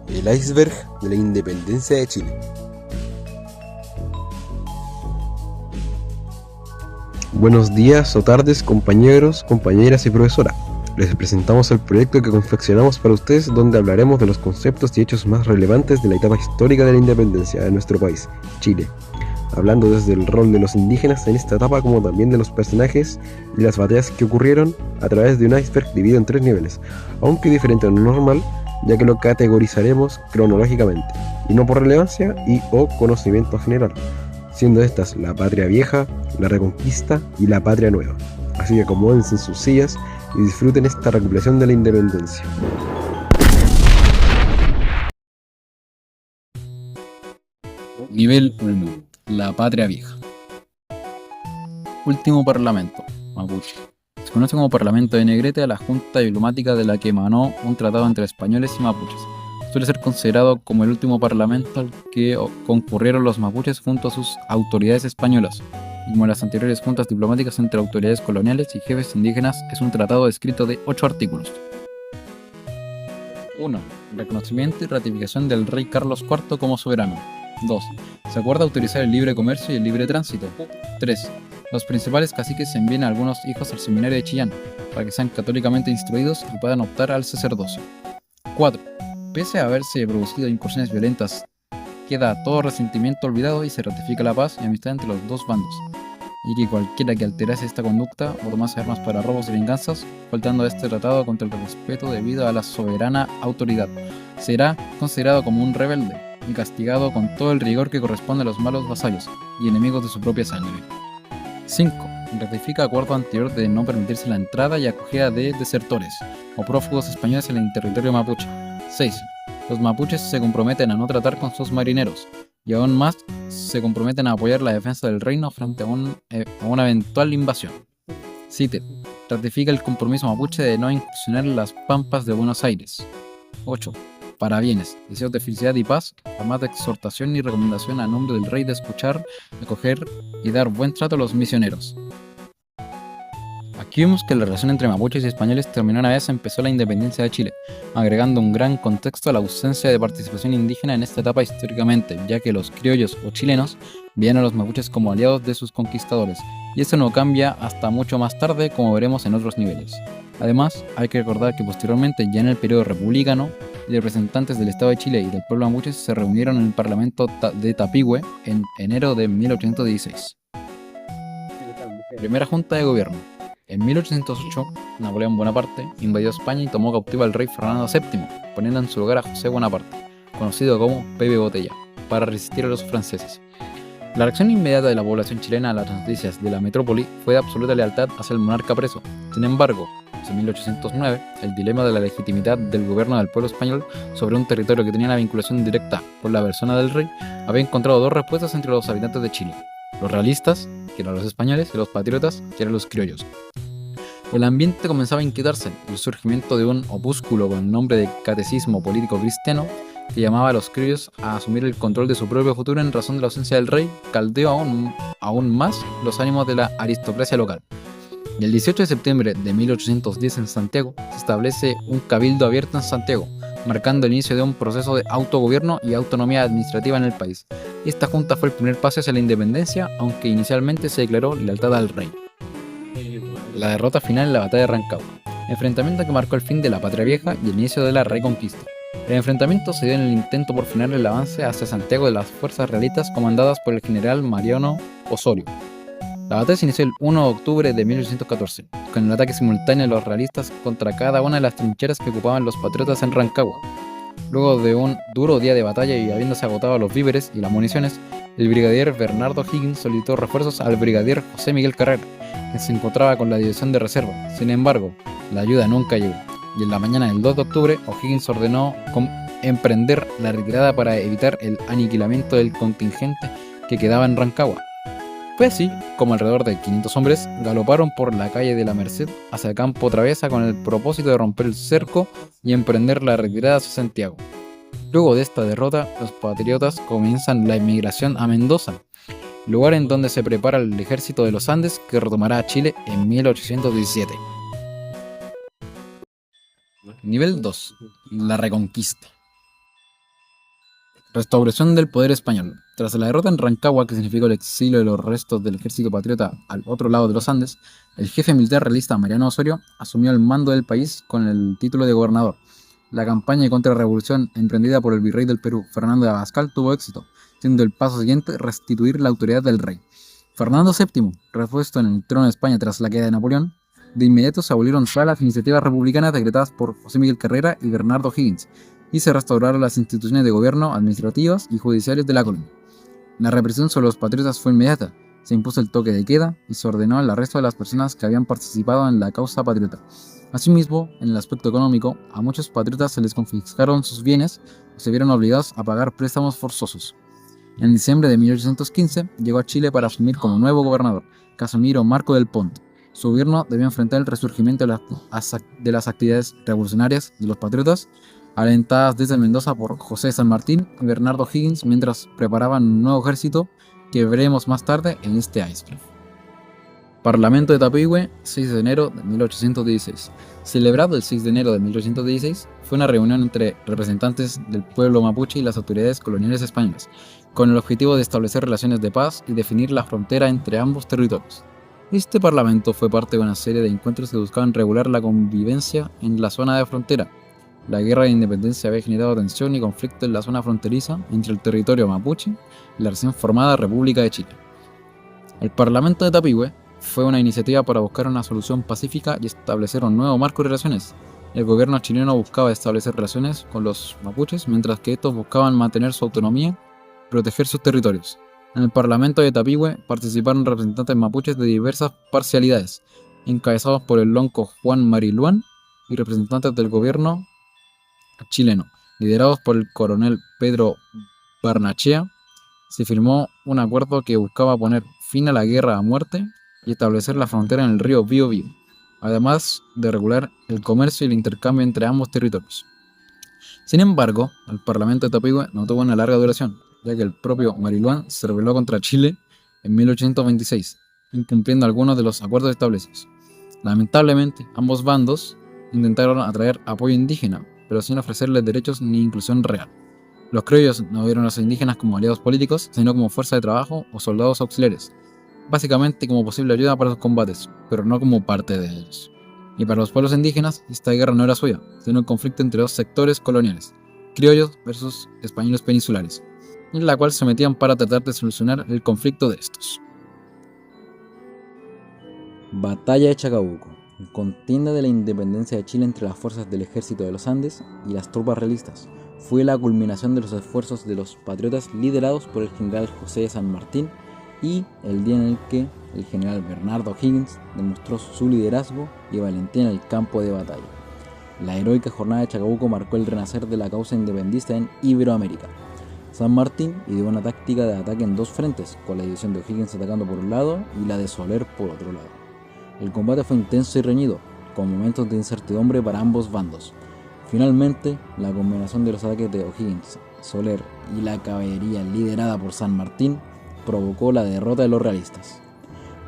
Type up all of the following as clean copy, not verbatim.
El iceberg de la independencia de Chile. Buenos días o tardes, compañeros, compañeras y profesora. Les presentamos el proyecto que confeccionamos para ustedes, donde hablaremos de los conceptos y hechos más relevantes de la etapa histórica de la independencia de nuestro país, Chile, hablando desde el rol de los indígenas en esta etapa, como también de los personajes y las batallas que ocurrieron a través de un iceberg dividido en 3 niveles, aunque diferente a lo normal, ya que lo categorizaremos cronológicamente, y no por relevancia y o conocimiento general, siendo estas la patria vieja, la reconquista y la patria nueva. Así que acomódense en sus sillas y disfruten esta recopilación de la independencia. Nivel 1. La patria vieja. Último parlamento, Mapuche. Se conoce como Parlamento de Negrete a la junta diplomática de la que emanó un tratado entre españoles y mapuches. Suele ser considerado como el último parlamento al que concurrieron los mapuches junto a sus autoridades españolas. Y como las anteriores juntas diplomáticas entre autoridades coloniales y jefes indígenas, es un tratado escrito de 8 artículos. 1. Reconocimiento y ratificación del rey Carlos IV como soberano. 2. Se acuerda autorizar el libre comercio y el libre tránsito. 3. Los principales caciques envían a algunos hijos al seminario de Chillán para que sean católicamente instruidos y puedan optar al sacerdocio. 4. Pese a haberse producido incursiones violentas, queda todo resentimiento olvidado y se ratifica la paz y amistad entre los dos bandos, y que cualquiera que alterase esta conducta o tomase armas para robos y venganzas, faltando a este tratado contra el respeto debido a la soberana autoridad, será considerado como un rebelde y castigado con todo el rigor que corresponde a los malos vasallos y enemigos de su propia sangre. 5. Ratifica acuerdo anterior de no permitirse la entrada y acogida de desertores o prófugos españoles en el territorio mapuche. 6. Los mapuches se comprometen a no tratar con sus marineros y aún más se comprometen a apoyar la defensa del reino frente a una eventual invasión. 7. Ratifica el compromiso mapuche de no incursionar en las pampas de Buenos Aires. 8. Parabienes, deseos de felicidad y paz, además de exhortación y recomendación a nombre del rey de escuchar, acoger y dar buen trato a los misioneros. Aquí vemos que la relación entre mapuches y españoles terminó una vez empezó la independencia de Chile, agregando un gran contexto a la ausencia de participación indígena en esta etapa históricamente, ya que los criollos o chilenos veían a los mapuches como aliados de sus conquistadores, y esto no cambia hasta mucho más tarde, como veremos en otros niveles. Además, hay que recordar que posteriormente, ya en el periodo republicano, representantes del Estado de Chile y del pueblo mapuche se reunieron en el Parlamento de Tapigüe en enero de 1816. Primera Junta de Gobierno. En 1808, Napoleón Bonaparte invadió España y tomó cautivo al rey Fernando VII, poniendo en su lugar a José Bonaparte, conocido como Pepe Botella, para resistir a los franceses. La reacción inmediata de la población chilena a las noticias de la metrópoli fue de absoluta lealtad hacia el monarca preso. Sin embargo, en 1809, el dilema de la legitimidad del gobierno del pueblo español sobre un territorio que tenía una vinculación directa con la persona del rey había encontrado dos respuestas entre los habitantes de Chile: los realistas, que eran los españoles, y los patriotas, que eran los criollos. El ambiente comenzaba a inquietarse y el surgimiento de un opúsculo con el nombre de Catecismo Político Cristiano, que llamaba a los criollos a asumir el control de su propio futuro en razón de la ausencia del rey, caldeó aún más los ánimos de la aristocracia local. Y el 18 de septiembre de 1810 en Santiago se establece un cabildo abierto en Santiago, marcando el inicio de un proceso de autogobierno y autonomía administrativa en el país. Esta junta fue el primer paso hacia la independencia, aunque inicialmente se declaró lealtad al rey. La derrota final en la batalla de Rancagua, enfrentamiento que marcó el fin de la patria vieja y el inicio de la reconquista. El enfrentamiento se dio en el intento por frenar el avance hacia Santiago de las fuerzas realistas comandadas por el general Mariano Osorio. La batalla se inició el 1 de octubre de 1814, con el ataque simultáneo de los realistas contra cada una de las trincheras que ocupaban los patriotas en Rancagua. Luego de un duro día de batalla y habiéndose agotado los víveres y las municiones, el brigadier Bernardo Higgins solicitó refuerzos al brigadier José Miguel Carrera, que se encontraba con la división de reserva. Sin embargo, la ayuda nunca llegó, y en la mañana del 2 de octubre, O'Higgins ordenó emprender la retirada para evitar el aniquilamiento del contingente que quedaba en Rancagua. Fue así como alrededor de 500 hombres galoparon por la calle de la Merced hacia el campo Traviesa con el propósito de romper el cerco y emprender la retirada hacia Santiago. Luego de esta derrota, los patriotas comienzan la emigración a Mendoza, lugar en donde se prepara el ejército de los Andes que retomará a Chile en 1817. Nivel 2. La Reconquista. Restauración del poder español. Tras la derrota en Rancagua, que significó el exilio de los restos del ejército patriota al otro lado de los Andes, el jefe militar realista Mariano Osorio asumió el mando del país con el título de gobernador. La campaña de contrarrevolución emprendida por el virrey del Perú, Fernando de Abascal, tuvo éxito, siendo el paso siguiente restituir la autoridad del rey. Fernando VII, repuesto en el trono de España tras la caída de Napoleón, de inmediato se abolieron todas las iniciativas republicanas decretadas por José Miguel Carrera y Bernardo Higgins, y se restauraron las instituciones de gobierno, administrativas y judiciales de la colonia. La represión sobre los patriotas fue inmediata, se impuso el toque de queda y se ordenó el arresto de las personas que habían participado en la causa patriota. Asimismo, en el aspecto económico, a muchos patriotas se les confiscaron sus bienes o se vieron obligados a pagar préstamos forzosos. En diciembre de 1815 llegó a Chile para asumir como nuevo gobernador, Casimiro Marco del Ponte. Su gobierno debió enfrentar el resurgimiento de las actividades revolucionarias de los patriotas, alentadas desde Mendoza por José de San Martín y Bernardo Higgins, mientras preparaban un nuevo ejército que veremos más tarde en este iceberg. Parlamento de Tapigüe, 6 de enero de 1816. Celebrado el 6 de enero de 1816, fue una reunión entre representantes del pueblo mapuche y las autoridades coloniales españolas, con el objetivo de establecer relaciones de paz y definir la frontera entre ambos territorios. Este parlamento fue parte de una serie de encuentros que buscaban regular la convivencia en la zona de frontera. La guerra de independencia había generado tensión y conflicto en la zona fronteriza entre el territorio mapuche y la recién formada República de Chile. El Parlamento de Tapigüe fue una iniciativa para buscar una solución pacífica y establecer un nuevo marco de relaciones. El gobierno chileno buscaba establecer relaciones con los mapuches, mientras que estos buscaban mantener su autonomía y proteger sus territorios. En el Parlamento de Tapigüe participaron representantes mapuches de diversas parcialidades, encabezados por el lonco Juan Mariluán y representantes del gobierno chileno, liderados por el coronel Pedro Barnechea. Se firmó un acuerdo que buscaba poner fin a la guerra a muerte y establecer la frontera en el río Biobío, además de regular el comercio y el intercambio entre ambos territorios. Sin embargo, el Parlamento de Tapigüe no tuvo una larga duración, ya que el propio Mariluán se rebeló contra Chile en 1826, incumpliendo algunos de los acuerdos establecidos. Lamentablemente, ambos bandos intentaron atraer apoyo indígena, pero sin ofrecerles derechos ni inclusión real. Los criollos no vieron a los indígenas como aliados políticos, sino como fuerza de trabajo o soldados auxiliares, básicamente como posible ayuda para los combates, pero no como parte de ellos. Y para los pueblos indígenas, esta guerra no era suya, sino un conflicto entre dos sectores coloniales, criollos versus españoles peninsulares, en la cual se metían para tratar de solucionar el conflicto de estos. Batalla de Chacabuco. Contienda de la independencia de Chile entre las fuerzas del ejército de los Andes y las tropas realistas. Fue la culminación de los esfuerzos de los patriotas liderados por el general José de San Martín y el día en el que el general Bernardo Higgins demostró su liderazgo y valentía en el campo de batalla. La heroica jornada de Chacabuco marcó el renacer de la causa independentista en Iberoamérica. San Martín ideó una táctica de ataque en dos frentes, con la división de Higgins atacando por un lado y la de Soler por otro lado. El combate fue intenso y reñido, con momentos de incertidumbre para ambos bandos. Finalmente, la combinación de los ataques de O'Higgins, Soler y la caballería liderada por San Martín provocó la derrota de los realistas.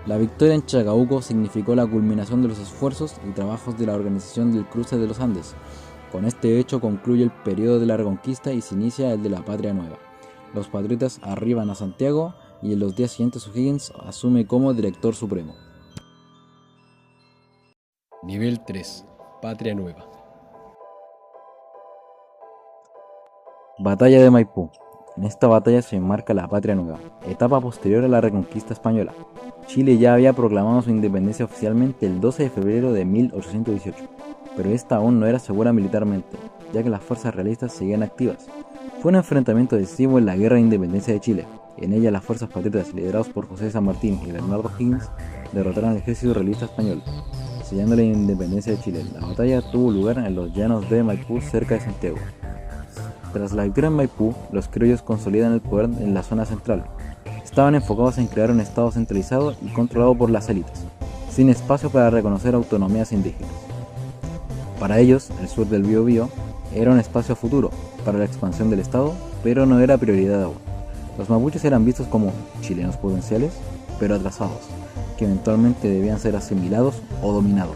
La victoria en Chacabuco significó la culminación de los esfuerzos y trabajos de la organización del Cruce de los Andes. Con este hecho concluye el periodo de la Reconquista y se inicia el de la Patria Nueva. Los patriotas arriban a Santiago y en los días siguientes O'Higgins asume como director supremo. Nivel 3. Patria Nueva. Batalla de Maipú. En esta batalla se enmarca la Patria Nueva, etapa posterior a la Reconquista española. Chile ya había proclamado su independencia oficialmente el 12 de febrero de 1818, pero esta aún no era segura militarmente, ya que las fuerzas realistas seguían activas. Fue un enfrentamiento decisivo en la Guerra de Independencia de Chile. En ella las fuerzas patriotas lideradas por José de San Martín y Bernardo Higgins derrotaron al ejército realista español, sellando la independencia de Chile. La batalla tuvo lugar en los llanos de Maipú, cerca de Santiago. Tras la victoria en Maipú, los criollos consolidan el poder en la zona central. Estaban enfocados en crear un estado centralizado y controlado por las élites, sin espacio para reconocer autonomías indígenas. Para ellos, el sur del Biobío era un espacio futuro para la expansión del estado, pero no era prioridad aún. Los mapuches eran vistos como chilenos potenciales, pero atrasados, que eventualmente debían ser asimilados o dominados,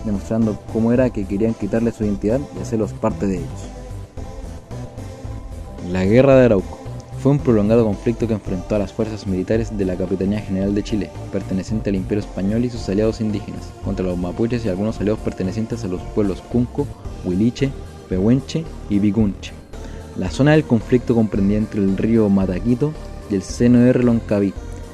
demostrando cómo era que querían quitarles su identidad y hacerlos parte de ellos. La Guerra de Arauco fue un prolongado conflicto que enfrentó a las fuerzas militares de la Capitanía General de Chile, perteneciente al Imperio Español y sus aliados indígenas, contra los mapuches y algunos aliados pertenecientes a los pueblos Cunco, Huiliche, Pehuenche y Picunche. La zona del conflicto comprendía entre el río Mataquito y el seno de Reloncaví,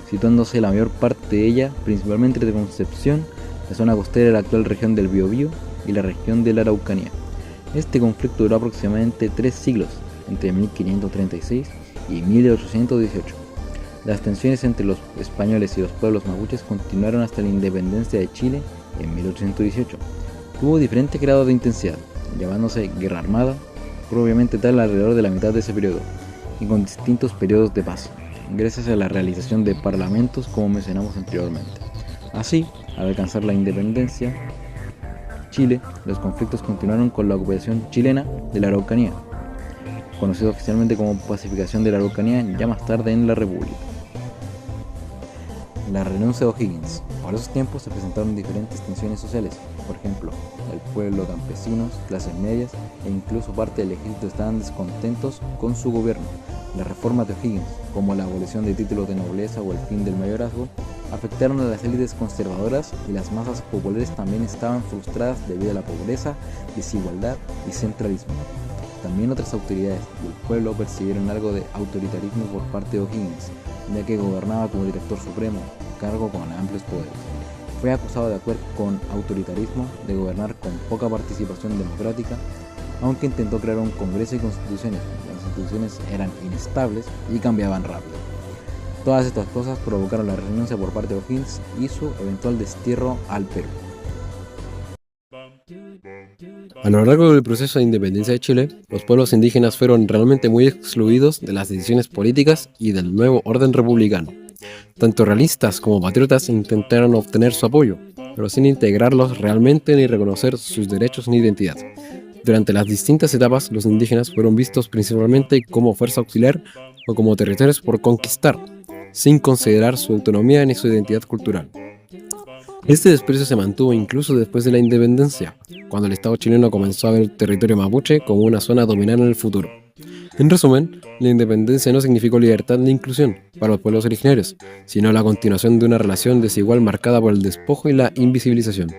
situándose la mayor parte de ella principalmente de Concepción, la zona costera de la actual región del Biobío y la región de la Araucanía. Este conflicto duró aproximadamente 3 siglos, entre 1536 y 1818. Las tensiones entre los españoles y los pueblos mapuches continuaron hasta la independencia de Chile en 1818. Tuvo diferentes grados de intensidad, llamándose Guerra Armada, propiamente tal alrededor de la mitad de ese periodo, y con distintos periodos de paz, gracias a la realización de parlamentos como mencionamos anteriormente. Así, al alcanzar la independencia, Chile, los conflictos continuaron con la ocupación chilena de la Araucanía, conocido oficialmente como Pacificación de la Araucanía, ya más tarde en la República. La renuncia de O'Higgins. Por esos tiempos se presentaron diferentes tensiones sociales, por ejemplo, el pueblo, campesinos, clases medias e incluso parte del ejército estaban descontentos con su gobierno. Las reformas de O'Higgins, como la abolición de títulos de nobleza o el fin del mayorazgo, afectaron a las élites conservadoras y las masas populares también estaban frustradas debido a la pobreza, desigualdad y centralismo. También otras autoridades del pueblo percibieron algo de autoritarismo por parte de O'Higgins, ya que gobernaba como director supremo, cargo con amplios poderes. Fue acusado de actuar con autoritarismo, de gobernar con poca participación democrática, aunque intentó crear un congreso y constituciones. Las instituciones eran inestables y cambiaban rápido. Todas estas cosas provocaron la renuncia por parte de O'Higgins y su eventual destierro al Perú. A lo largo del proceso de independencia de Chile, los pueblos indígenas fueron realmente muy excluidos de las decisiones políticas y del nuevo orden republicano. Tanto realistas como patriotas intentaron obtener su apoyo, pero sin integrarlos realmente ni reconocer sus derechos ni identidad. Durante las distintas etapas, los indígenas fueron vistos principalmente como fuerza auxiliar o como territorios por conquistar, sin considerar su autonomía ni su identidad cultural. Este desprecio se mantuvo incluso después de la independencia, cuando el Estado chileno comenzó a ver el territorio mapuche como una zona a dominar en el futuro. En resumen, la independencia no significó libertad ni inclusión para los pueblos originarios, sino la continuación de una relación desigual marcada por el despojo y la invisibilización.